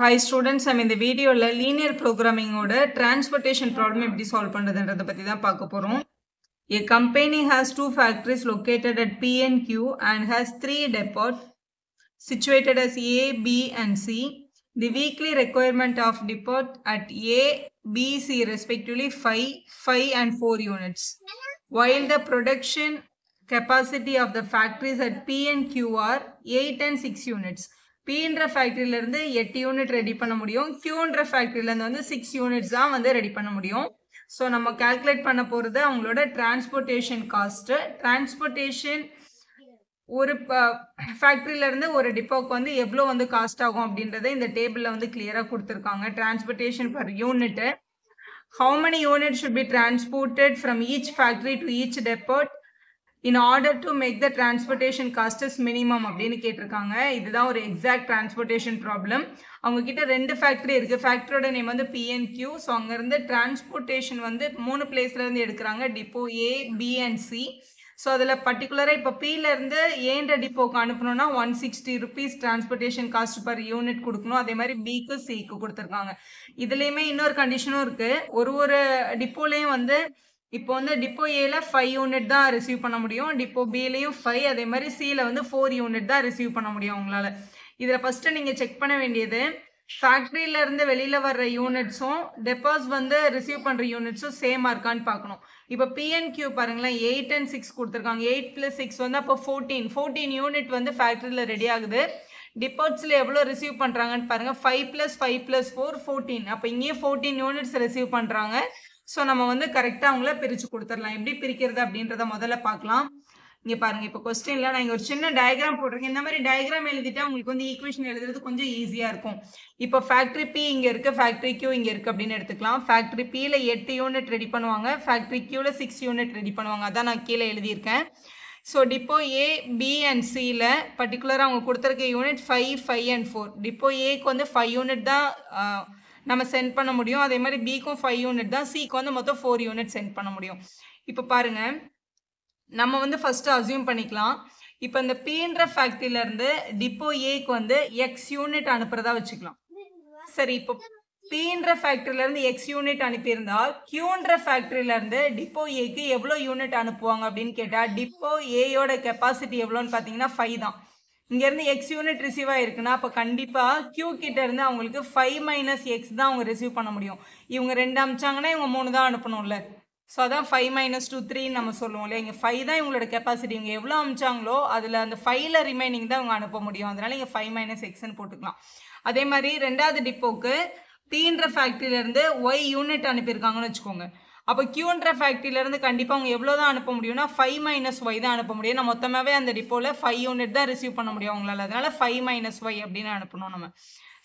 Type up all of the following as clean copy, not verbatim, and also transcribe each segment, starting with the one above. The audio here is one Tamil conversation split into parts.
Hi students, I'm in the video linear programming oda transportation problem எப்படி solve பண்றதுன்றத பத்தி தான் பார்க்க போறோம். A company has two factories located at P and Q and has three depots situated as A, B and C. The weekly requirement of depot at A, B, C respectively 5 and 4 units. While the production capacity of the factories at P and Q are 8 and 6 units. Pன்ற ஃபேக்டரியில இருந்து 8 யூனிட் ரெடி பண்ண முடியும். Qன்ற ஃபேக்டரியில இருந்து வந்து 6 யூனிட்ஸ் தான் வந்து ரெடி பண்ண முடியும். ஸோ நம்ம கால்குலேட் பண்ண போகிறது அவங்களோட டிரான்ஸ்போர்ட்டேஷன் காஸ்ட்டு. டிரான்ஸ்போர்ட்டேஷன் ஒரு ஃபேக்ட்ரியில இருந்து ஒரு டிப்போக்கு வந்து எவ்வளோ வந்து காஸ்ட் ஆகும் அப்படின்றத இந்த டேபிளில் வந்து கிளியராக கொடுத்துருக்காங்க. Transportation per unit, how many units should be transported from each factory to each depot in order to make the transportation cost as minimum அப்படின்னு கேட்டிருக்காங்க. இதுதான் ஒரு எக்ஸாக்ட் டிரான்ஸ்போர்ட்டேஷன் ப்ராப்ளம். அவங்க கிட்ட ரெண்டு ஃபேக்ட்ரி இருக்கு. ஃபேக்டரியோட நேம் வந்து PNQ. ஸோ அங்கேருந்து டிரான்ஸ்போர்ட்டேஷன் வந்து 3 பிளேஸ்ல இருந்து எடுக்கிறாங்க, depot A, B and C. So அதில் பர்டிகுலராக இப்போ Pலேருந்து ஏன்ற டிப்போக்கு அனுப்பணும்னா 160 rupees transportation cost per unit கொடுக்கணும். அதே மாதிரி Bக்கு Cக்கு கொடுத்துருக்காங்க. இதுலேயுமே இன்னொரு கண்டிஷனும் இருக்குது. ஒரு டிப்போலையும் வந்து இப்போ வந்து டிப்போ ஏல 5 யூனிட் தான் ரிசீவ் பண்ண முடியும், டிப்போ பிலையும் 5, அதே மாதிரி சியில் வந்து 4 யூனிட் தான் ரிசீவ் பண்ண முடியும் உங்களால். இதில் ஃபஸ்ட்டு நீங்கள் செக் பண்ண வேண்டியது ஃபேக்ட்ரியிலேருந்து வெளியில் வர்ற யூனிட்ஸும் டெப்போஸ் வந்து ரிசீவ் பண்ணுற யூனிட்ஸும் சேமாக இருக்கான்னு பார்க்கணும். இப்போ PNQ பாருங்களேன், 8 and 6 கொடுத்துருக்காங்க. 8 + 6 வந்து அப்போ 14 யூனிட் வந்து ஃபேக்ட்ரியில் ரெடி ஆகுது. டிப்போட்ஸில் எவ்வளோ ரிசீவ் பண்ணுறாங்கன்னு பாருங்கள். 5 + 5 + 4 14. அப்போ இங்கேயே 14 யூனிட்ஸ் ரிசீவ் பண்ணுறாங்க. ஸோ நம்ம வந்து கரெக்டாக அவங்கள பிரித்து கொடுத்துடலாம். எப்படி பிரிக்கிறது அப்படின்றத முதல்ல பார்க்கலாம். இங்கே பாருங்கள், இப்போ கொஸ்டினில் நான் இங்கே ஒரு சின்ன டயக்ராம் போட்டிருக்கேன். இந்த மாதிரி டயக்ராம் எழுதிட்டா உங்களுக்கு வந்து ஈக்குவேஷன் எழுதுறது கொஞ்சம் ஈஸியாக இருக்கும். இப்போ ஃபேக்ட்ரி P இங்கே இருக்குது, ஃபேக்ட்ரி Q இங்கே இருக்குது அப்படின்னு எடுத்துக்கலாம். ஃபேக்ட்ரி Pயில் 8 யூனிட் ரெடி பண்ணுவாங்க, ஃபேக்ட்ரி Qவில் 6 யூனிட் ரெடி பண்ணுவாங்க. அதான் நான் கீழே எழுதியிருக்கேன். So depot A, B and Cயில் பர்டிகுலராக அவங்க கொடுத்துருக்க யூனிட் 5 and 4. டிப்போ Aக்கு வந்து 5 யூனிட் தான் நம்ம சென்ட் பண்ண முடியும். அதே மாதிரி Bக்கும் 5 யூனிட் தான், Cக்கு வந்து மொத்தம் 4 யூனிட் சென்ட் பண்ண முடியும். இப்போ பாருங்க, நம்ம வந்து ஃபர்ஸ்ட் அசியூம் பண்ணிக்கலாம். இப்போ இந்த Pன்ற ஃபேக்டரியிலேருந்து டிப்போ Aக்கு வந்து X யூனிட் அனுப்புறதா வச்சுக்கலாம். சரி, இப்போ Pன்ற ஃபேக்டரியிலேருந்து X யூனிட் அனுப்பியிருந்தால் Qன்ற ஃபேக்டரியிலேருந்து டிப்போ Aக்கு எவ்வளோ யூனிட் அனுப்புவாங்க அப்படின்னு கேட்டால், டிப்போ Aயோட கெப்பாசிட்டி எவ்வளோன்னு பார்த்தீங்கன்னா 5 தான். இங்கேருந்து X யூனிட் ரிசீவ் ஆகிருக்குன்னா அப்போ கண்டிப்பாக Q கிட்ட இருந்து அவங்களுக்கு 5 - X தான் அவங்க ரிசீவ் பண்ண முடியும். இவங்க 2 அனுப்பிச்சாங்கன்னா இவங்க 3 தான் அனுப்பணும்ல. ஸோ அதான் 5 - 2 3 நம்ம சொல்லுவோம் இல்லையா. இங்கே 5 தான் இவங்களோட கெப்பாசிட்டி. இவங்க எவ்வளோ அனுப்பிச்சாங்களோ அதில் அந்த 5ல் ரிமைனிங் தான் இவங்க அனுப்ப முடியும். அதனால இங்கே 5 - Xன்னு போட்டுக்கலாம். அதே மாதிரி ரெண்டாவது டிப்போக்கு Pன்ற ஃபேக்ட்ரியிலேருந்து Y யூனிட் அனுப்பியிருக்காங்கன்னு வச்சுக்கோங்க. அப்போ Qன்ற ஃபேக்ட்ரியிலேருந்து கண்டிப்பாக அவங்க எவ்வளோ தான் அனுப்ப முடியும்னா 5 - Y தான் அனுப்ப முடியும். நான் மொத்தமாகவே அந்த டிப்போவில் 5 யூனிட் தான் ரிசீவ் பண்ண முடியும் அவங்களால. அதனால 5 - Y அப்படின்னு அனுப்பணும் நம்ம.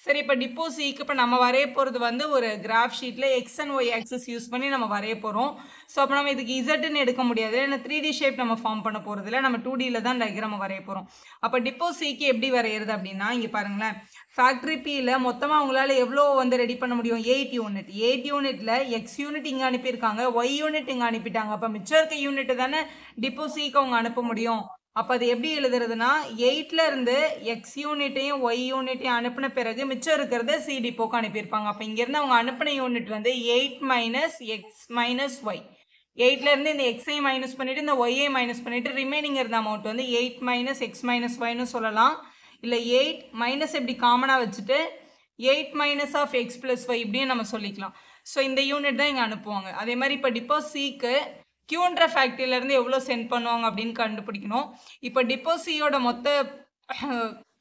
சரி, இப்போ டிப்போ Cக்கு இப்போ நம்ம வரைய போகிறது வந்து ஒரு கிராஃப் ஷீட்டில் X and Y access use பண்ணி நம்ம வரைய போகிறோம். ஸோ அப்போ நம்ம இதுக்கு இசட்னு எடுக்க முடியாது, ஏன்னா 3D ஷேப் நம்ம ஃபார்ம் பண்ண போகிறது இல்லை, நம்ம 2Dயில் தான் டயக்ராம் வரைய போகிறோம். அப்போ டிப்போ Cக்கு எப்படி வரைகிறது அப்படின்னா, இங்கே பாருங்களேன், ஃபேக்ட்ரி Pயில் மொத்தமாக அவங்களால எவ்வளோ வந்து ரெடி பண்ண முடியும்? 8 யூனிட். 8 யூனிட்டில் X யூனிட் இங்கே அனுப்பியிருக்காங்க, Y யூனிட் இங்கே அனுப்பிட்டாங்க. அப்போ மிச்சம் இருக்க யூனிட்டு தானே டிப்போ Cக்கு அவங்க அனுப்ப முடியும். அப்போ அது எப்படி எழுதுறதுன்னா, 8ல் இருந்து X யூனிட்டையும் Y யூனிட்டையும் அனுப்பின பிறகு மிச்சம் இருக்கிறத C டிப்போக்கு அனுப்பியிருப்பாங்க. அப்போ இங்கேருந்து அவங்க அனுப்பின யூனிட் வந்து 8 - X - Y. 8லேருந்து இந்த Xஐ மைனஸ் பண்ணிவிட்டு இந்த Yஐ மைனஸ் பண்ணிவிட்டு ரிமைனிங் இருந்த அமௌண்ட் வந்து 8 - X - Yன்னு சொல்லலாம். இல்லை 8 மைனஸ் எப்படி காமனாக வச்சுட்டு 8 - X + Y இப்படியும் நம்ம சொல்லிக்கலாம். ஸோ இந்த யூனிட் தான் இங்கே அனுப்புவாங்க. அதே மாதிரி இப்போ டிப்போ Cக்கு Qன்ற ஃபேக்ட்ரியிலேருந்து எவ்வளோ சென்ட் பண்ணுவாங்க அப்படின்னு கண்டுபிடிக்கணும். இப்போ டிப்போ Cயோட மொத்த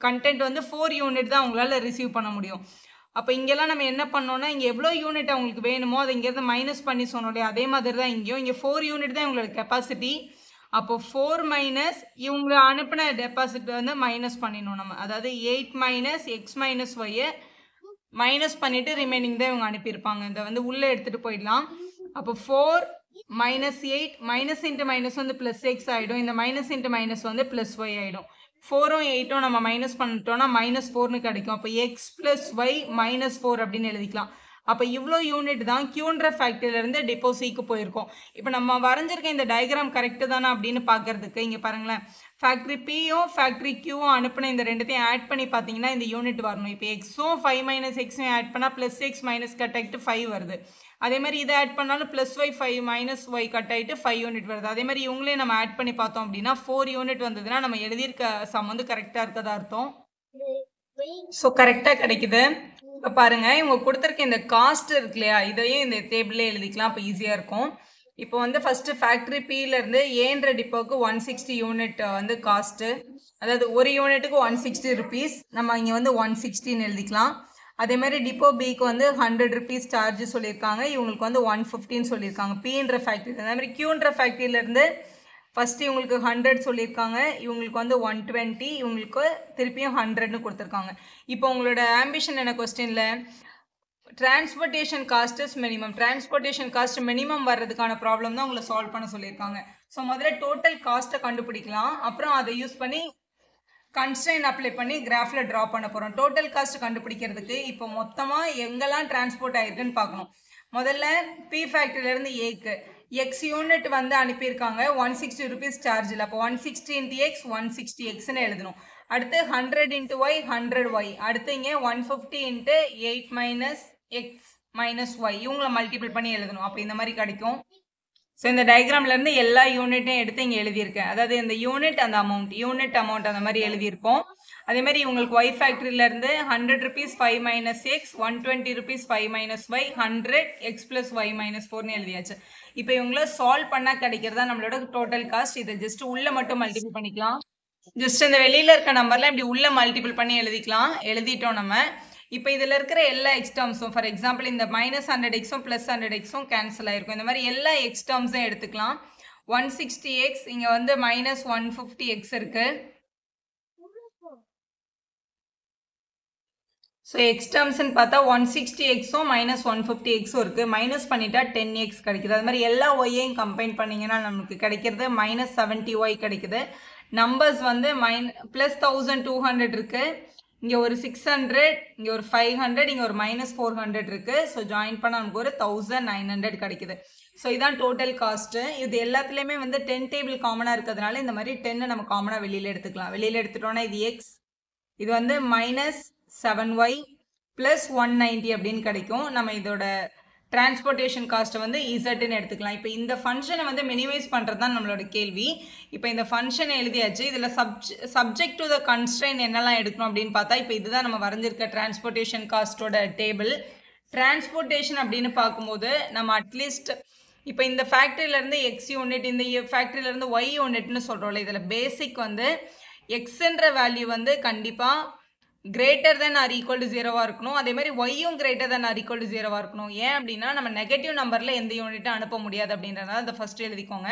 கண்டென்ட் வந்து 4 யூனிட் தான் அவங்களால ரிசீவ் பண்ண முடியும். அப்போ இங்கெல்லாம் நம்ம என்ன பண்ணோம்னா, இங்கே எவ்வளோ யூனிட் அவங்களுக்கு வேணுமோ அதை இங்கேருந்து மைனஸ் பண்ணி சொன்னோம் இல்லையா, அதே மாதிரி தான் இங்கேயும். இங்கே 4 யூனிட் தான் இவங்களோட கெப்பாசிட்டி. அப்போ 4 - இவங்க அனுப்பின டெபாசிட் வந்து மைனஸ் பண்ணிடணும் நம்ம. அதாவது 8 - X - Yயை மைனஸ் பண்ணிவிட்டு ரிமைனிங் தான் இவங்க அனுப்பியிருப்பாங்க. இதை வந்து உள்ளே எடுத்துகிட்டு போயிடலாம். அப்போ 4 - 8 மைனஸ் இன்ட்டு மைனஸ் வந்து +X ஆகிடும். இந்த மைனஸ் இன்ட்டு மைனஸ் வந்து +Y ஆகிடும். 4ம் 8ம் நம்ம மைனஸ் பண்ணிட்டோம்னா -4ன்னு கிடைக்கும். அப்போ X + Y -4 அப்படின்னு எழுதிக்கலாம். அப்போ இவ்வளோ யூனிட் தான் Qன்ற ஃபேக்டரியிலேருந்து டிப்போ Cக்கு போயிருக்கோம். இப்போ நம்ம வரைஞ்சிருக்க இந்த டயக்ராம் கரெக்டு தானே அப்படின்னு பார்க்கறதுக்கு இங்கே பாருங்களேன், ஃபேக்ட்ரி பியும் ஃபேக்ட்ரி கியூவும் அனுப்பின இந்த ரெண்டுத்தையும் ஆட் பண்ணி பார்த்தீங்கன்னா இந்த யூனிட் வரணும். இப்போ எக்ஸும் 5 மைனஸ் எக்ஸும் ஆட் பண்ணால் ப்ளஸ் எக்ஸ் மைனஸ் கட் ஆகிட்டு 5 வருது. அதே மாதிரி இதை ஆட் பண்ணாலும் plus y 5 minus y cut ஆகிட்டு 5 யூனிட் வருது. அதே மாதிரி இவங்களே நம்ம ஆட் பண்ணி பார்த்தோம் அப்படின்னா 4 யூனிட் வந்ததுன்னா நம்ம எழுதியிருக்க சம் வந்து கரெக்டாக இருக்கதா அர்த்தம். ஸோ கரெக்டாக கிடைக்குது. இப்போ பாருங்க, இவங்க கொடுத்துருக்க இந்த காஸ்ட் இருக்கு இல்லையா, இதையும் இந்த டேபிள்ல எழுதிக்கலாம். இப்போ ஈஸியாக இருக்கும். இப்போ வந்து ஃபர்ஸ்ட் ஃபேக்ட்ரி பியிலேருந்து ஏன்ற டிப்போக்கு 160 யூனிட் வந்து காஸ்ட்டு, அதாவது ஒரு யூனிட்டுக்கு 160 ருபீஸ். நம்ம இங்கே வந்து 160ன்னு எழுதிக்கலாம். அதே மாதிரி டிப்போ பிக்கு வந்து 100 ருபீஸ் சார்ஜ் சொல்லியிருக்காங்க. இவங்களுக்கு வந்து 150ன்னு சொல்லியிருக்காங்க பின்ற ஃபேக்ட்ரி. அதே மாதிரி கியூன்ற ஃபேக்ட்ரியிலேருந்து ஃபஸ்ட்டு இவங்களுக்கு 100 சொல்லியிருக்காங்க, இவங்களுக்கு வந்து 120, இவங்களுக்கு திருப்பியும் 100ன்னு கொடுத்துருக்காங்க. இப்போ உங்களோட ஆம்பிஷன் என்ன கொஸ்டினில் transportation cost is minimum. Transportation cost minimum வர்றதுக்கான ப்ராப்ளம் தான் உங்களை சால்வ் பண்ண சொல்லியிருக்காங்க. ஸோ முதல்ல டோட்டல் காஸ்ட்டை கண்டுபிடிக்கலாம். அப்புறம் அதை யூஸ் பண்ணி கன்ஸ்ட்ரெயின் அப்ளை பண்ணி கிராஃபில் ட்ரா பண்ண போகிறோம். டோட்டல் காஸ்ட் கண்டுபிடிக்கிறதுக்கு இப்போ மொத்தமாக எங்கெல்லாம் டிரான்ஸ்போர்ட் ஆயிருக்குன்னு பார்க்கணும். முதல்ல பி ஃபேக்ட்ரியிலேருந்து ஏக்கு எக்ஸ் யூனிட் வந்து அனுப்பியிருக்காங்க 160 ருபீஸ் சார்ஜில். அப்போ 160 இன்ட்டு எக்ஸ் 160 எக்ஸ்ன்னு எழுதணும். அடுத்து 100 இன்ட்டு ஒய் 100 ஒய். அடுத்து இங்கே 150 into 8 minus x minus y இவங்களை மல்டிபிள் பண்ணி எழுதணும். அப்போ இந்த மாதிரி கிடைக்கும். ஸோ இந்த டயக்ராம்லேருந்து எல்லா யூனிட்டையும் எடுத்து இங்கே எழுதியிருக்கேன். அதாவது இந்த யூனிட் அந்த யூனிட் அமௌண்ட் அந்த மாதிரி எழுதியிருப்போம். அதே மாதிரி இவங்களுக்கு ஒய் ஃபேக்ட்ரியிலேருந்து 100 rupees 5 minus x 120 rupees 5 minus y 100 x plus y minus 4ன்னு எழுதியாச்சு. இப்போ இவங்கள சால்வ் பண்ணால் கிடைக்கிறதா நம்மளோட டோட்டல் காஸ்ட். இதை ஜஸ்ட் உள்ள மட்டும் மல்டிபிள் பண்ணிக்கலாம். ஜஸ்ட் இந்த வெளியில் இருக்க நம்பர்லாம் இப்படி உள்ள மல்டிபிள் பண்ணி எழுதிக்கலாம். எழுதிட்டோம் நம்ம. இப்போ இதில் இருக்கிற எல்லா எக்ஸ் டேர்ம்ஸும், ஃபார் எக்ஸாம்பிள் இந்த மைனஸ் 100 எக்ஸும் ப்ளஸ் 100 எக்ஸும் கேன்சல் ஆயிருக்கும். இந்த மாதிரி எல்லா எக்ஸ் டேர்ம்ஸும் எடுத்துக்கலாம். 160 எக்ஸ் இங்கே வந்து மைனஸ் 150 எக்ஸ் இருக்கு. ஸோ எக்ஸ் டேர்ம்ஸ்ன்னு பார்த்தா 160 எக்ஸும் மைனஸ் 150 எக்ஸும் இருக்குது. மைனஸ் பண்ணிட்டா 10 எக்ஸ் கிடைக்குது. அது மாதிரி எல்லா ஒய்யையும் கம்பைன் பண்ணிங்கன்னா நமக்கு கிடைக்கிறது மைனஸ் 70 ஒய் கிடைக்குது. நம்பர்ஸ் வந்து ப்ளஸ் 1200 இருக்குது. இங்கே ஒரு 600, இங்கே ஒரு 500, இங்கே ஒரு மைனஸ் 400 இருக்குது. ஸோ ஜாயின் பண்ணால் நமக்கு ஒரு 1900 கிடைக்குது. ஸோ இதான் டோட்டல் காஸ்ட்டு. இது எல்லாத்துலேயுமே வந்து 10 டேபிள் காமனாக இருக்கிறதுனால இந்த மாதிரி 10 நம்ம காமனாக வெளியில் எடுத்துக்கலாம். வெளியில் எடுத்துட்டோன்னா இது எக்ஸ், இது வந்து மைனஸ் 7y ப்ளஸ் 190 அப்படின்னு கிடைக்கும். நம்ம இதோட டிரான்ஸ்போர்ட்டேஷன் காஸ்ட்டை வந்து இசட்னு எடுத்துக்கலாம். இப்போ இந்த ஃபங்க்ஷனை வந்து மினிமைஸ் பண்ணுறது தான் நம்மளோட கேள்வி. இப்போ இந்த ஃபங்க்ஷனை எழுதியாச்சு. இதில் சப்ஜெக்ட் டு த கன்ஸ்ட்ரெயின் என்னெல்லாம் எடுக்கணும் அப்படின்னு பார்த்தா, இப்போ இதுதான் நம்ம வரைஞ்சிருக்க டிரான்ஸ்போர்ட்டேஷன் காஸ்ட்டோட டேபிள். டிரான்ஸ்போர்ட்டேஷன் அப்படின்னு பார்க்கும்போது நம்ம அட்லீஸ்ட் இப்போ இந்த ஃபேக்ட்ரியிலேருந்து எக்ஸ் யூனிட், இந்த ஃபேக்ட்ரியிலேருந்து ஒய் யூனிட்னு சொல்கிறோம்ல, இதில் பேசிக் வந்து எக்ஸ்ன்ற வேல்யூ வந்து கண்டிப்பாக greater than or equal to 0வா இருக்கணும். அதே மாதிரி ஒய்யும் greater than or equal to 0வா இருக்கணும். ஏன் அப்படின்னா நம்ம நெகட்டிவ் நம்பரில் எந்த யூனிட்டும் அனுப்ப முடியாது அப்படின்றதுனால அதை ஃபர்ஸ்ட் எழுதிக்கோங்க.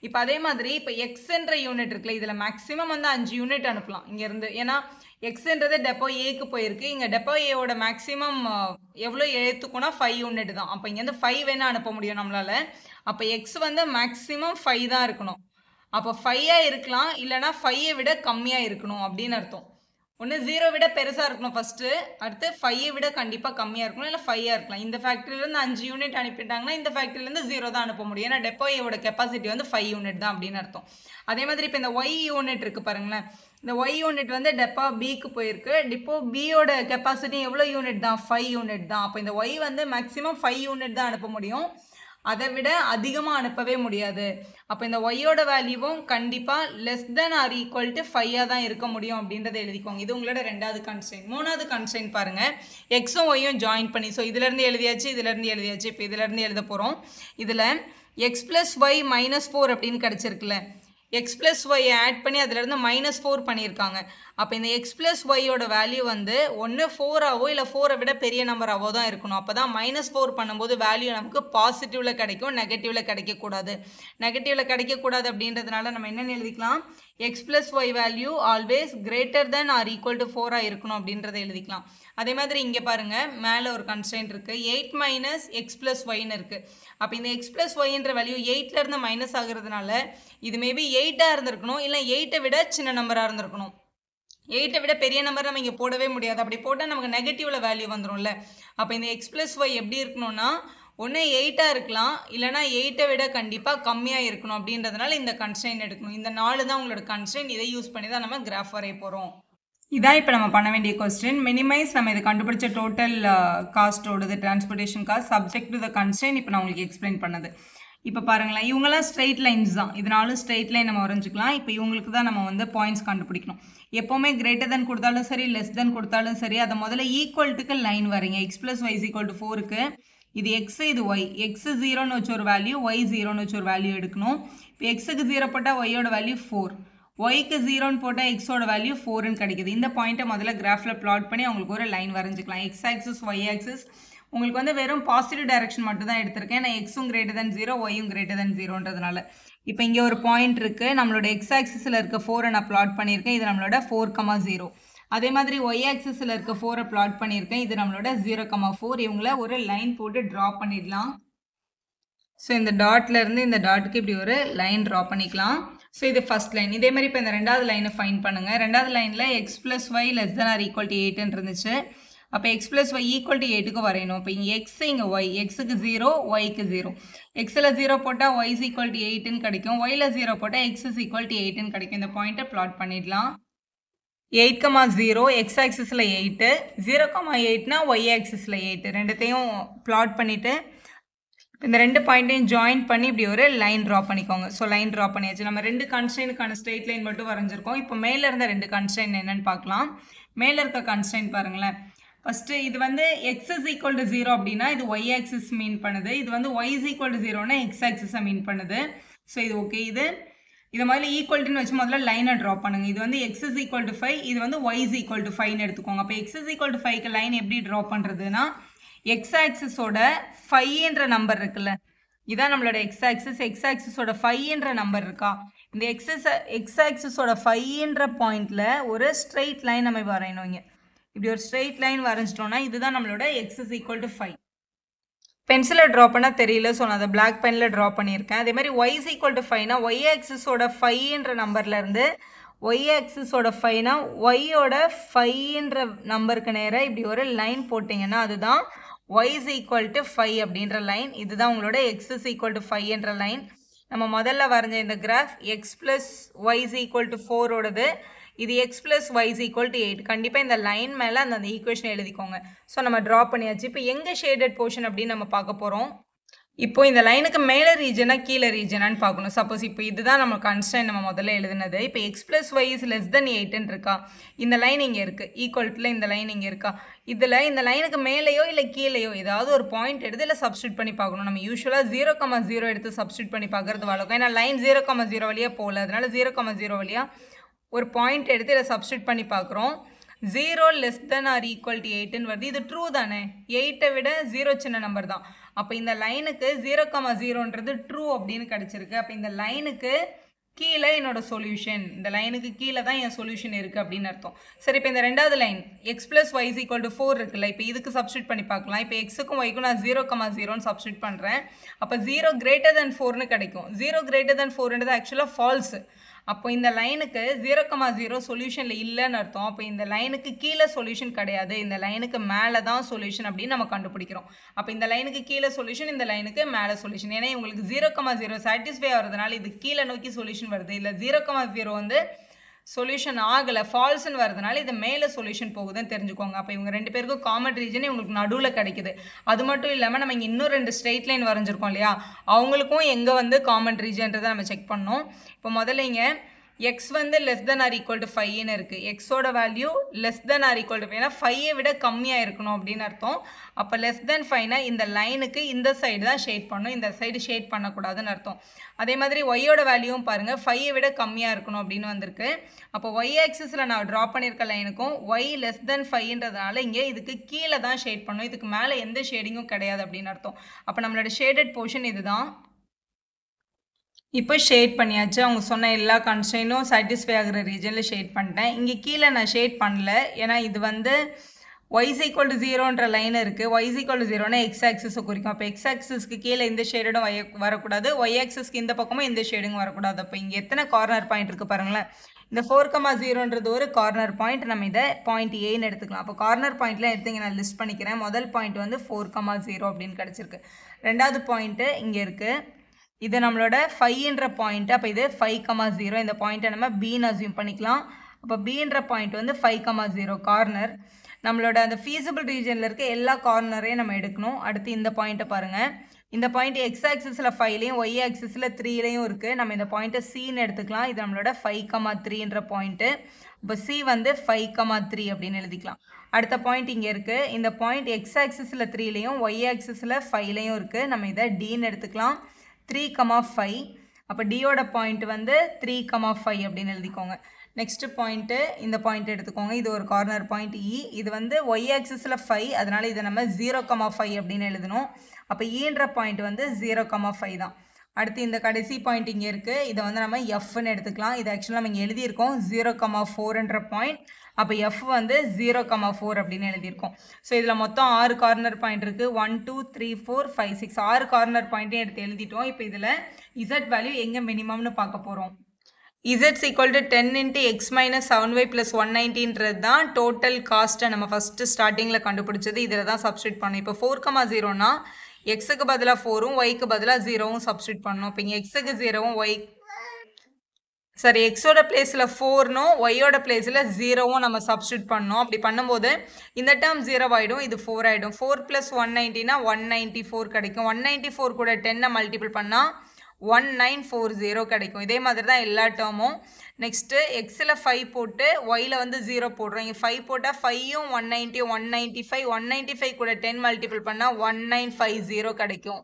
இப்போ அதே மாதிரி இப்போ எக்ஸ்ன்ற யூனிட் இருக்குல்ல, இதில் மேக்ஸிமம் வந்து 5 யூனிட் அனுப்பலாம் இங்கேருந்து. ஏன்னா எக்ஸ்ன்றது டெப்போ ஏக்கு போயிருக்கு. இங்கே டெப்போ ஏவோட மேக்ஸிமம் எவ்வளோ ஏற்றுக்குன்னா 5 யூனிட் தான். அப்போ இங்கேருந்து 5 வேணால் அனுப்ப முடியும் நம்மளால். அப்போ எக்ஸ் வந்து மேக்ஸிமம் 5 தான் இருக்கணும். அப்போ 5ஆக இருக்கலாம், இல்லைனா 5ஐ விட கம்மியாக இருக்கணும் அப்படின்னு அர்த்தம். ஒன்று 0 விட பெருசாக இருக்கணும் ஃபஸ்ட்டு, அடுத்து 5ஐ விட கண்டிப்பாக கம்மியாக இருக்கணும், இல்லை 5ஆக இருக்கலாம். இந்த ஃபேக்ட்ரியிலேருந்து 5 யூனிட் அனுப்பிட்டாங்கன்னா இந்த ஃபேக்ட்ரியிலேருந்து 0 தான் அனுப்ப முடியும். ஏன்னா டெப்போயோட கெப்பாசிட்டி வந்து 5 யூனிட் தான் அப்படின்னு அர்த்தம். அதே மாதிரி இப்போ இந்த ஒய் யூனிட் இருக்குது பாருங்களேன், இந்த ஒய் யூனிட் வந்து டெப்போ பிக்கு போயிருக்கு. டிப்போ பியோட கெப்பாசிட்டி எவ்வளோ யூனிட் தான்? 5 யூனிட் தான். அப்போ இந்த ஒய் வந்து மேக்ஸிமம் 5 யூனிட் தான் அனுப்ப முடியும், அதை விட அதிகமாக அனுப்பவே முடியாது. அப்போ இந்த ஒய்யோட வேல்யூவும் கண்டிப்பாக less than or equal to 5ஆக தான் இருக்க முடியும் அப்படின்றத எழுதிக்கோங்க. இது உங்களோட ரெண்டாவது கன்ஸ்ட்ரெயின். மூணாவது கன்ஸ்ட்ரெயின் பாருங்கள், எக்ஸும் ஒய்யும் ஜாயின் பண்ணி. ஸோ இதிலேருந்து எழுதியாச்சு, இதிலேருந்து எழுதியாச்சு. இப்போ இதிலேருந்து எழுத போகிறோம். இதில் எக்ஸ் ப்ளஸ் ஒய் மைனஸ் 4 அப்படின்னு கிடச்சிருக்குல்ல, எக்ஸ் ப்ளஸ் ஒய் ஆட் பண்ணி அதிலேருந்து மைனஸ் 4 பண்ணியிருக்காங்க. அப்போ இந்த எக்ஸ் ப்ளஸ் ஒய்யோட வேல்யூ வந்து ஒன்று 4ஆவோ இல்லை 4ஐ விட பெரிய நம்பராகவோ தான் இருக்கணும். அப்போ தான் மைனஸ் 4 பண்ணும்போது வேல்யூ நமக்கு பாசிட்டிவில் கிடைக்கும், நெகட்டிவில் கிடைக்கக்கூடாது. நெகட்டிவில் கிடைக்கக்கூடாது அப்படின்றதுனால நம்ம என்னென்னு எழுதிக்கலாம், x plus y value always greater than or equal to 4ஆக இருக்கணும் அப்படின்றத எழுதிக்கலாம். அதே மாதிரி இங்கே பாருங்கள், மேலே ஒரு கன்ஸ்ட்ரெயின்ட் இருக்குது, 8 மைனஸ் எக்ஸ் ப்ளஸ் ஒய்ன்னு இருக்குது. அப்போ இந்த எக்ஸ் ப்ளஸ் ஒய்ன்ற வேல்யூ 8லேருந்து மைனஸ் ஆகுறதுனால இது மேபி 8ஆக இருந்திருக்கணும், இல்லை 8ஐ விட சின்ன நம்பராக இருந்திருக்கணும். 8ஐ விட பெரிய நம்பர் நம்ம இங்கே போடவே முடியாது. அப்படி போட்டால் நமக்கு நெகட்டிவில் வேல்யூ வந்துடும்ல. அப்போ இந்த எக்ஸ் ப்ளஸ் ஒய் எப்படி இருக்கணும்னா ஒன்று 8 இருக்கலாம், இல்லைனா 8 விட கண்டிப்பாக கம்மியாக இருக்கணும் அப்படின்றதுனால இந்த கன்ஸ்ட்ரெயின் எடுக்கணும். இந்த 4 தான் உங்களோட கன்ஸ்ட்ரெயின். இதை யூஸ் பண்ணி தான் நம்ம கிராஃப் வரைய போகிறோம். இதான் இப்போ நம்ம பண்ண வேண்டிய கொஸ்டின். மினிமைஸ் நம்ம இது கண்டுபிடிச்ச டோட்டல் காஸ்ட்டோடது transportation cost subject to the constraint இப்போ நான் உங்களுக்கு எக்ஸ்பிளைன் பண்ணது. இப்போ பாருங்களேன், இவங்கெல்லாம் ஸ்ட்ரெயிட் லைன்ஸ் தான். இதனாலும் ஸ்ட்ரெயிட் லைன் நம்ம வரைஞ்சிக்கலாம். இப்போ இவங்களுக்கு தான் நம்ம வந்து பாயிண்ட்ஸ் கண்டுபிடிக்கணும். எப்போவுமே கிரேட்டர் தென் கொடுத்தாலும் சரி, லெஸ் தென் கொடுத்தாலும் சரி, அதை முதல்ல ஈக்குவல்ட்டுக்கு லைன் வரீங்க. x + y = 4க்கு இது எக்ஸ், இது ஒய். எக்ஸ் 0ன்னு வச்சு ஒரு வேல்யூ, ஒய் 0ன்னு வச்சு ஒரு வேல்யூ எடுக்கணும். இப்போ எக்ஸுக்கு 0 போட்டால் ஒய்யோட வேல்யூ 4, ஒய்க்கு 0ன்னு போட்டால் எக்ஸோட வேல்யூ 4ன்னு கிடைக்குது. இந்த பாயிண்ட்டை முதல்ல கிராஃபில் பிளாட் பண்ணி அவங்களுக்கு ஒரு லைன் வரைஞ்சிக்கலாம். X axis, y axis. உங்களுக்கு வந்து வெறும் பாசிட்டிவ் டைரக்ஷன் மட்டும் தான் எடுத்திருக்கேன். நான் எக்ஸும் கிரேட்டர் தென் 0, ஒய்யும் கிரேட்டர் தென் 0ன்றதுனால. இப்போ இங்கே ஒரு பாயிண்ட் இருக்குது. நம்மளோட எக்ஸ் ஆக்சிஸில் இருக்க 4 நான் பிளாட் பண்ணியிருக்கேன். இது நம்மளோட 4,0. அதே மாதிரி ஒய் ஆக்சிஸில் இருக்க 4 பிளாட் பண்ணியிருக்கேன். இது நம்மளோட 0,4. இவங்கள ஒரு லைன் போட்டு ட்ரா பண்ணிடலாம். ஸோ இந்த டாட்ல இருந்து இந்த டாட்டுக்கு இப்படி ஒரு லைன் ட்ரா பண்ணிக்கலாம். ஸோ இது ஃபர்ஸ்ட் லைன். இதே மாதிரி இப்போ இந்த ரெண்டாவது லைனை ஃபைண்ட் பண்ணுங்கள். ரெண்டாவது லைனில் எக்ஸ் + ஒய் <= 8ன்னு இருந்துச்சு. அப்போ எக்ஸ் + ஒய் = 8க்கு வரையணும். இப்போ இங்கே எக்ஸ், இங்கே ஒய். எக்ஸுக்கு 0, ஒய்க்கு 0. எக்ஸில் 0 போட்டால் ஒய் = 8ன்னு கிடைக்கும். ஒயில் 0 போட்டால் எக்ஸ் = 8ன்னு கிடைக்கும். இந்த பாயிண்ட்டை பிளாட் பண்ணிடலாம். 8,0 எக்ஸ் ஆக்சிஸில் 8, 0,8னா ஒய் ஆக்சிஸில் 8. ரெண்டுத்தையும் பிளாட் பண்ணிவிட்டு இந்த ரெண்டு பாயிண்ட்டையும் ஜாயின் பண்ணி இப்படி ஒரு லைன் ட்ரா பண்ணிக்கோங்க. ஸோ லைன் ட்ரா பண்ணியாச்சு. நம்ம ரெண்டு கன்ஸ்ட்ரெயினுக்கான ஸ்ட்ரெயிட் லைன் மட்டும் வரைஞ்சிருக்கோம். இப்போ மேலே இருந்த ரெண்டு கன்ஸ்ட்ரெயின் என்னன்னு பார்க்கலாம். மேலே இருக்க கன்ஸ்ட்ரெயின் பாருங்களேன். ஃபஸ்ட்டு இது வந்து எக்ஸ் = 0 அப்படின்னா இது ஒய் ஆக்சிஸ் மீன் பண்ணுது. இது வந்து ஒய் = 0னா எக்ஸ் ஆக்சிஸை மீன் பண்ணுது. ஸோ இது ஓகே. இது முதல்ல ஈக்குவல்ட்டுன்னு வச்சு முதல்ல லைனை ட்ரா பண்ணுங்கள். இது வந்து எக்ஸ் = 5, இது வந்து ஒய் = 5ன்னு எடுத்துக்கோங்க. அப்போ எக்ஸ் = 5க்கு லைன் எப்படி ட்ரா பண்ணுறதுன்னா, எக்ஸ் ஆக்சிஸோட 5ன்ற நம்பர் இருக்குல்ல, இதான் நம்மளோட எக்ஸ் ஆக்சிஸ். எக்ஸ் ஆக்சிஸோட 5ன்ற நம்பர் இருக்கா, இந்த எக்ஸ் ஆக்சிஸோட 5ன்ற பாயிண்டில் ஒரு ஸ்ட்ரெயிட் லைன் நம்ம வரையணும். இங்கே இப்படி ஒரு ஸ்ட்ரெயிட் லைன் வரைஞ்சிட்டோம்னா இதுதான் நம்மளோட எக்ஸ் = 5. பென்சிலில் ட்ரா பண்ணால் தெரியல, ஸோ நான் அதை பிளாக் பெனில் ட்ரா பண்ணியிருக்கேன். அதே மாதிரி ஒய் = 5னா ஒய் ஆக்சிஸோட 5ன்ற நம்பர்லேருந்து ஒய் ஆக்சிஸோட 5னா ஒய்யோட 5ன்ற நம்பருக்கு நேராக இப்படி ஒரு லைன் போட்டிங்கன்னா அதுதான் y = 5 அப்படின்ற லைன். இதுதான் உங்களோட x = 5ன்ற லைன். நம்ம முதல்ல வரைஞ்ச இந்த கிராஃப் x + y = 4ஓடது. இது x + y = 8. கண்டிப்பாக இந்த லைன் மேலே அந்த ஈக்குவேஷன் எழுதிக்கோங்க. ஸோ நம்ம ட்ரா பண்ணியாச்சு. இப்போ எங்கே ஷேடட் போர்ஷன் அப்படின்னு நம்ம பார்க்க போகிறோம். இப்போ இந்த லைனுக்கு மேலே ரீஜனா கீழே ரீஜனான்னு பார்க்கணும். சப்போஸ் இப்போ இதுதான் நம்ம கன்ஸ்ட்ரெயின் நம்ம முதல்ல எழுதுனது. இப்போ x + y = <8ன்னு இருக்கா, இந்த லைன் இங்கே இருக்குது. ஈக்குவல்ட்டில் இந்த லைன் இங்கே இருக்கா, இதில் இந்த லைனுக்கு மேலேயோ இல்லை கீழேயோ ஏதாவது ஒரு பாயிண்ட் எடுத்து இல்லை சப்ஸ்டியூட் பண்ணி பார்க்கணும். நம்ம யூஸ்வலாக 0,0 எடுத்து சப்ஸ்டியூட் பண்ணி பார்க்குறது வழக்கம். ஏன்னா லைன் 0,0 வழியாக போகல, அதனால 0,0 வழியாக ஒரு பாயிண்ட் எடுத்து இதை சப்ஸ்டியூட் பண்ணி பார்க்குறோம். 0 <= 8ன்னு வருது. இது ட்ரூ தானே, 8ஐ விட 0 சின்ன நம்பர் தான். அப்போ இந்த லைனுக்கு 0,0ன்றது ட்ரூ அப்படின்னு கிடச்சிருக்கு. அப்போ இந்த லைனுக்கு கீழே என்னோட சொல்யூஷன், இந்த லைனுக்கு கீழே தான் என் சொல்யூஷன் இருக்குது அப்படின்னு அர்த்தம். சரி, இப்போ இந்த ரெண்டாவது லைன் x + y = 4 இருக்குல்ல, இப்போ இதுக்கு சப்ஸ்டியூட் பண்ணி பார்க்கலாம். இப்போ எக்ஸுக்கும் ஒய்க்கும் நான் 0,0ன்னு சப்ஸ்டியூட் பண்ணுறேன். அப்போ 0 > 4ன்னு கிடைக்கும். 0 > 4ன்றது ஆக்சுவலாக ஃபால்ஸு. அப்போ இந்த லைனுக்கு 0,0 சொல்யூஷனில் இல்லைன்னு அர்த்தம். அப்போ இந்த லைனுக்கு கீழே சொல்யூஷன் கிடையாது, இந்த லைனுக்கு மேலே தான் சொல்யூஷன் அப்படின்னு நம்ம கண்டுபிடிக்கிறோம். அப்போ இந்த லைனுக்கு கீழே சொல்யூஷன், இந்த லைனுக்கு மேலே சொல்யூஷன். ஏன்னா உங்களுக்கு 0,0 சாட்டிஸ்ஃபை ஆகிறதுனால இது கீழே நோக்கி சொல்யூஷன் வருது. இல்லை 0,0 வந்து சொல்யூஷன் ஆகலை, ஃபால்ஸ்ன்னு வரதுனால இது மேலே சொல்யூஷன் போகுதுன்னு தெரிஞ்சுக்கோங்க. அப்போ இவங்க ரெண்டு பேருக்கும் காமன் ரீஜன் இவங்களுக்கு நடுவில் கிடைக்குது. அது மட்டும் இல்லாமல் நம்ம இங்கே இன்னும் 2 ஸ்ட்ரெயிட் லைன் வரைஞ்சிருக்கோம் இல்லையா, அவங்களுக்கும் எங்கே வந்து காமன் ரீஜன்றதை நம்ம செக் பண்ணோம். இப்போ முதல்ல இங்கே எக்ஸ் வந்து <= 5ன்னு இருக்குது. எக்ஸோட வேல்யூ <= 5 ஏன்னா 5ஐ விட கம்மியாக இருக்கணும் அப்படின்னு அர்த்தம். அப்போ <5னா இந்த லைனுக்கு இந்த சைடு தான் ஷேட் பண்ணணும், இந்த சைடு ஷேட் பண்ணக்கூடாதுன்னு அர்த்தம். அதே மாதிரி ஒய்யோட வேல்யூவும் பாருங்கள் 5ஐ விட கம்மியாக இருக்கணும் அப்படின்னு வந்திருக்கு. அப்போ ஒய் ஆக்சிஸில் நான் ட்ரா பண்ணியிருக்க லைனுக்கும் ஒய் <5ன்றதுனால இங்கே இதுக்கு கீழே தான் ஷேட் பண்ணணும், இதுக்கு மேலே எந்த ஷேடிங்கும் கிடையாது அப்படின்னு அர்த்தம். அப்போ நம்மளோட ஷேடட் போர்ஷன் இதுதான். இப்போ ஷேட் பண்ணியாச்சு. அவங்க சொன்ன எல்லா கன்ஸ்ட்ரெயினும் சாட்டிஸ்ஃபை ஆகிற ரீஜனில் ஷேட் பண்ணிட்டேன். இங்கே கீழே நான் ஷேட் பண்ணல, ஏன்னா இது வந்து y is equal to 0ன்ற லைன் இருக்கு. y is equal to 0னா x axis குறிக்கும். அப்ப x axisக்கு கீழே எந்த ஷேடும் வரக்கூடாது. y axisக்கு இந்த பக்கமும் எந்த ஷேடும் வரக்கூடாது. அப்ப இங்க எத்தனை கார்னர் பாயிண்ட் இருக்கு பாருங்களேன். இந்த 4,0ன்றது ஒரு கார்னர் பாயிண்ட். நம்ம இதை பாயிண்ட் ஏன்னு எடுத்துக்கலாம். அப்போ கார்னர் பாயிண்ட்ல எடுத்தீங்க நான் லிஸ்ட் பண்ணிக்கிறேன். முதல் பாயிண்ட் வந்து 4,0 அப்படின்னு கிடைச்சிருக்கு. ரெண்டாவது பாயிண்ட் இங்க இருக்கு. இது நம்மளோட 5ன்ற பாயிண்ட். அப்போ இது 5,0 இந்த பாயிண்ட்டை நம்ம பின்னு அசியூம் பண்ணிக்கலாம். அப்போ பின்ற பாயிண்ட் வந்து 5,0 கார்னர். நம்மளோட அந்த feasible ரீஜனில் இருக்க எல்லா கார்னரையும் நம்ம எடுக்கணும். அடுத்து இந்த பாயிண்ட்டை பாருங்கள். இந்த பாயிண்ட் எக்ஸ் ஆக்சிஸில் 5லையும் ஒய் ஆக்சிஸில் 3லையும் இருக்குது. நம்ம இந்த பாயிண்ட்டை சின்னு எடுத்துக்கலாம். இது நம்மளோட 5,3ன்ற பாயிண்ட்டு. இப்போ சி வந்து 5,3 அப்படின்னு எழுதிக்கலாம். அடுத்த பாயிண்ட் இங்கே இருக்குது. இந்த பாயிண்ட் எக்ஸ் ஆக்சிஸில் 3லையும் ஒய் ஆக்சிஸில் 5லையும் இருக்குது. நம்ம இதை டின்னு எடுத்துக்கலாம். 3,5. அப்போ டியோட பாயிண்ட் வந்து 3,5 அப்படின்னு எழுதிக்கோங்க. நெக்ஸ்ட் பாயிண்ட்டு இந்த பாயிண்ட் எடுத்துக்கோங்க. இது ஒரு கார்னர் பாயிண்ட் இ. இது வந்து ஒய் ஆக்சிஸில் 5, அதனால இதை நம்ம 0,5 அப்படின்னு எழுதணும். அப்போ ஈன்ற பாயிண்ட் வந்து 0,5 தான். அடுத்து இந்த கடைசி பாயிண்ட் இங்கே இருக்குது. இதை வந்து நம்ம எஃப்னு எடுத்துக்கலாம். இது ஆக்சுவலாக நம்ம இங்கே எழுதியிருக்கோம் 0,4ன்ற பாயிண்ட். அப்போ எஃப் வந்து 0,4 அப்படின்னு எழுதியிருக்கோம். ஸோ இதில் மொத்தம் 6 கார்னர் பாயிண்ட் இருக்குது. 1 2 3 4 5 6 6 கார்னர் பாயிண்ட்டையும் எடுத்து எழுதிட்டோம். இப்போ இதில் இசட் வேல்யூ எங்கே மினிமம்னு பார்க்க போகிறோம். z is equal to 10 into x minus 7y plus 190ன்றது தான் டோட்டல் காஸ்ட்டை நம்ம ஃபஸ்ட்டு ஸ்டார்டிங்கில் கண்டுபிடிச்சது. இதில் தான் சப்ஸ்டியூட் பண்ணணும். இப்போ 4,0னா எக்ஸுக்கு பதிலாக 4ம் ஒய்க்கு பதிலாக 0வும் சப்ஸ்டியூட் பண்ணணும். இப்போ இங்கே எக்ஸுக்கு 0வும் ஒய் சரி எக்ஸோட பிளேஸில் 4னும் ஒய்யோட பிளேஸில் 0வும் நம்ம சப்ஸ்டியூட் பண்ணணும். அப்படி பண்ணும்போது இந்த டேர்ம் 0 ஆகிடும், இது 4 ஆகிடும். 4 + 190னா 194 கிடைக்கும். 194 கூட 10 மல்டிபிள் பண்ணால் 1940 கிடைக்கும். இதே மாதிரி தான் எல்லா டேர்மும். நெக்ஸ்ட்டு எக்ஸில் 5 போட்டு ஒயில் வந்து 0 போடுறோம். இங்கே 5 போட்டால் 5யும் 190 195 195 கூட 10 மல்டிபிள் பண்ணால் 1950 கிடைக்கும்.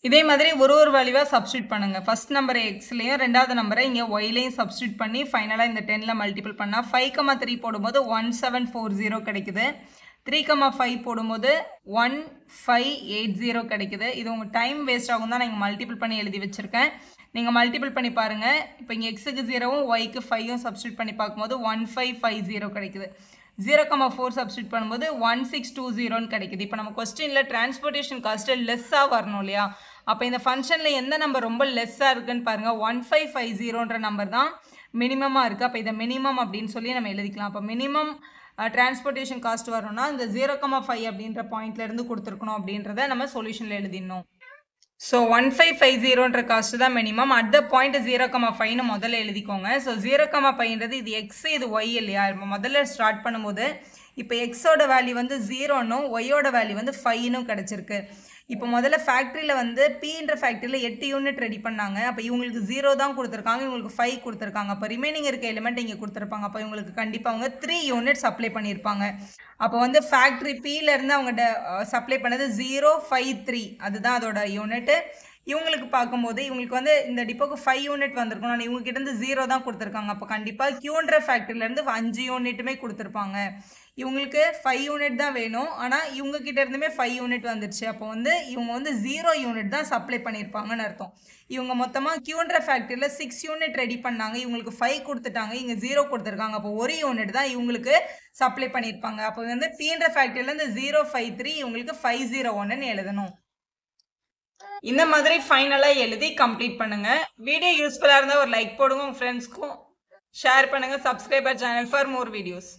இதே மாதிரி ஒரு வேல்யூவாக சப்ஸ்டியூட் பண்ணுங்கள். ஃபஸ்ட் நம்பரை எக்ஸ்லையும் ரெண்டாவது நம்பரை இங்கே ஒய்லையும் சப்ஸ்டியூட் பண்ணி ஃபைனலாக இந்த 10ல் மல்டிபிள் பண்ணால் 5,3 போடும்போது 1740 கிடைக்குது. 3,5 போடும்போது 1580 கிடைக்குது. இது உங்கள் டைம் வேஸ்ட் ஆகும் தான் நான் மல்டிபிள் பண்ணி எழுதி வச்சுருக்கேன். நீங்கள் மல்டிபிள் பண்ணி பாருங்கள். இப்போ இங்கே எக்ஸுக்கு 0வும் ஒய்க்கு 5யும் சப்ஸ்டியூட் பண்ணி பார்க்கும்போது 1550 கிடைக்குது. 0,4 சப்ஸ்டியூட் பண்ணும்போது 1620 கிடைக்குது. இப்போ நம்ம கொஸ்டினில் டிரான்ஸ்போர்ட்டேஷன் காஸ்ட்டு லெஸ்ஸாக வரணும் இல்லையா? அப்போ இந்த ஃபங்க்ஷனில் எந்த நம்பர் ரொம்ப லெஸ்ஸாக இருக்குன்னு பாருங்கள். 1550ன்ற நம்பர் தான் மினிமமாக இருக்குது. அப்போ இதை மினிமம் அப்படின்னு சொல்லி நம்ம எழுதிக்கலாம். அப்போ மினிமம் டிரான்ஸ்போர்ட்டேஷன் காஸ்ட் வரணும்னா இந்த 0,5 அப்படின்ற பாயிண்ட்லேருந்து கொடுத்துருக்கணும் அப்படின்றத நம்ம சொல்யூஷனில் எழுதிடணும். ஸோ 1550ன்ற காஸ்ட் தான் மினிமம். அட் த பாயிண்ட் 0,5ன்னு முதல்ல எழுதிக்கோங்க. ஸோ 0,5ன்றது இது எக்ஸ் இது ஒய் இல்லையா? இப்போ முதல்ல ஸ்டார்ட் பண்ணும்போது இப்போ எக்ஸோட வேல்யூ வந்து 0னும் ஒய்யோட வேல்யூ வந்து 5னும் கிடச்சிருக்கு. இப்போ முதல்ல ஃபேக்ட்ரியில் வந்து பின்ற ஃபேக்ட்ரியில் 8 யூனிட் ரெடி பண்ணாங்க. அப்போ இவங்களுக்கு 0 தான் கொடுத்துருக்காங்க, இவங்களுக்கு 5 கொடுத்துருக்காங்க. அப்போ ரிமைனிங் இருக்க எலிமெண்ட் இங்கே கொடுத்துருப்பாங்க. அப்போ இவங்களுக்கு கண்டிப்பாக அவங்க 3 யூனிட் சப்ளை பண்ணியிருப்பாங்க. அப்போ வந்து ஃபேக்ட்ரி பியிலேருந்து அவங்க சப்ளை பண்ணது 053 அதுதான் அதோட யூனிட்டு. இவங்களுக்கு பார்க்கும்போது இவங்களுக்கு வந்து இந்த டிப்போக்கு 5 யூனிட் வந்திருக்கும். ஆனால் இவங்க கிட்டேருந்து 0 தான் கொடுத்துருக்காங்க. அப்போ கண்டிப்பாக கியூன்ற ஃபேக்ட்ரியிலேருந்து 5 யூனிட்டுமே கொடுத்துருப்பாங்க. இவங்களுக்கு 5 யூனிட் தான் வேணும், ஆனால் இவங்க கிட்ட இருந்துமே 5 யூனிட் வந்துருச்சு. அப்போ வந்து இவங்க வந்து 0 யூனிட் தான் சப்ளை பண்ணியிருப்பாங்கன்னு அர்த்தம். இவங்க மொத்தமாக கியூன்ற ஃபேக்ட்ரியில் 6 யூனிட் ரெடி பண்ணாங்க, இவங்களுக்கு 5 கொடுத்துட்டாங்க, இங்கே 0 கொடுத்துருக்காங்க. அப்போ 1 யூனிட் தான் இவங்களுக்கு சப்ளை பண்ணியிருப்பாங்க. அப்போ வந்து பின்ற ஃபேக்ட்ரியிலேருந்து 053 இவங்களுக்கு 501ன்னு எழுதணும். இந்த மாதிரி ஃபைனலாக எழுதி கம்ப்ளீட் பண்ணுங்கள். வீடியோ யூஸ்ஃபுல்லாக இருந்தால் ஒரு லைக் போடுங்க, உங்கள் ஃப்ரெண்ட்ஸ்க்கும் ஷேர் பண்ணுங்கள். Subscriber channel for more videos.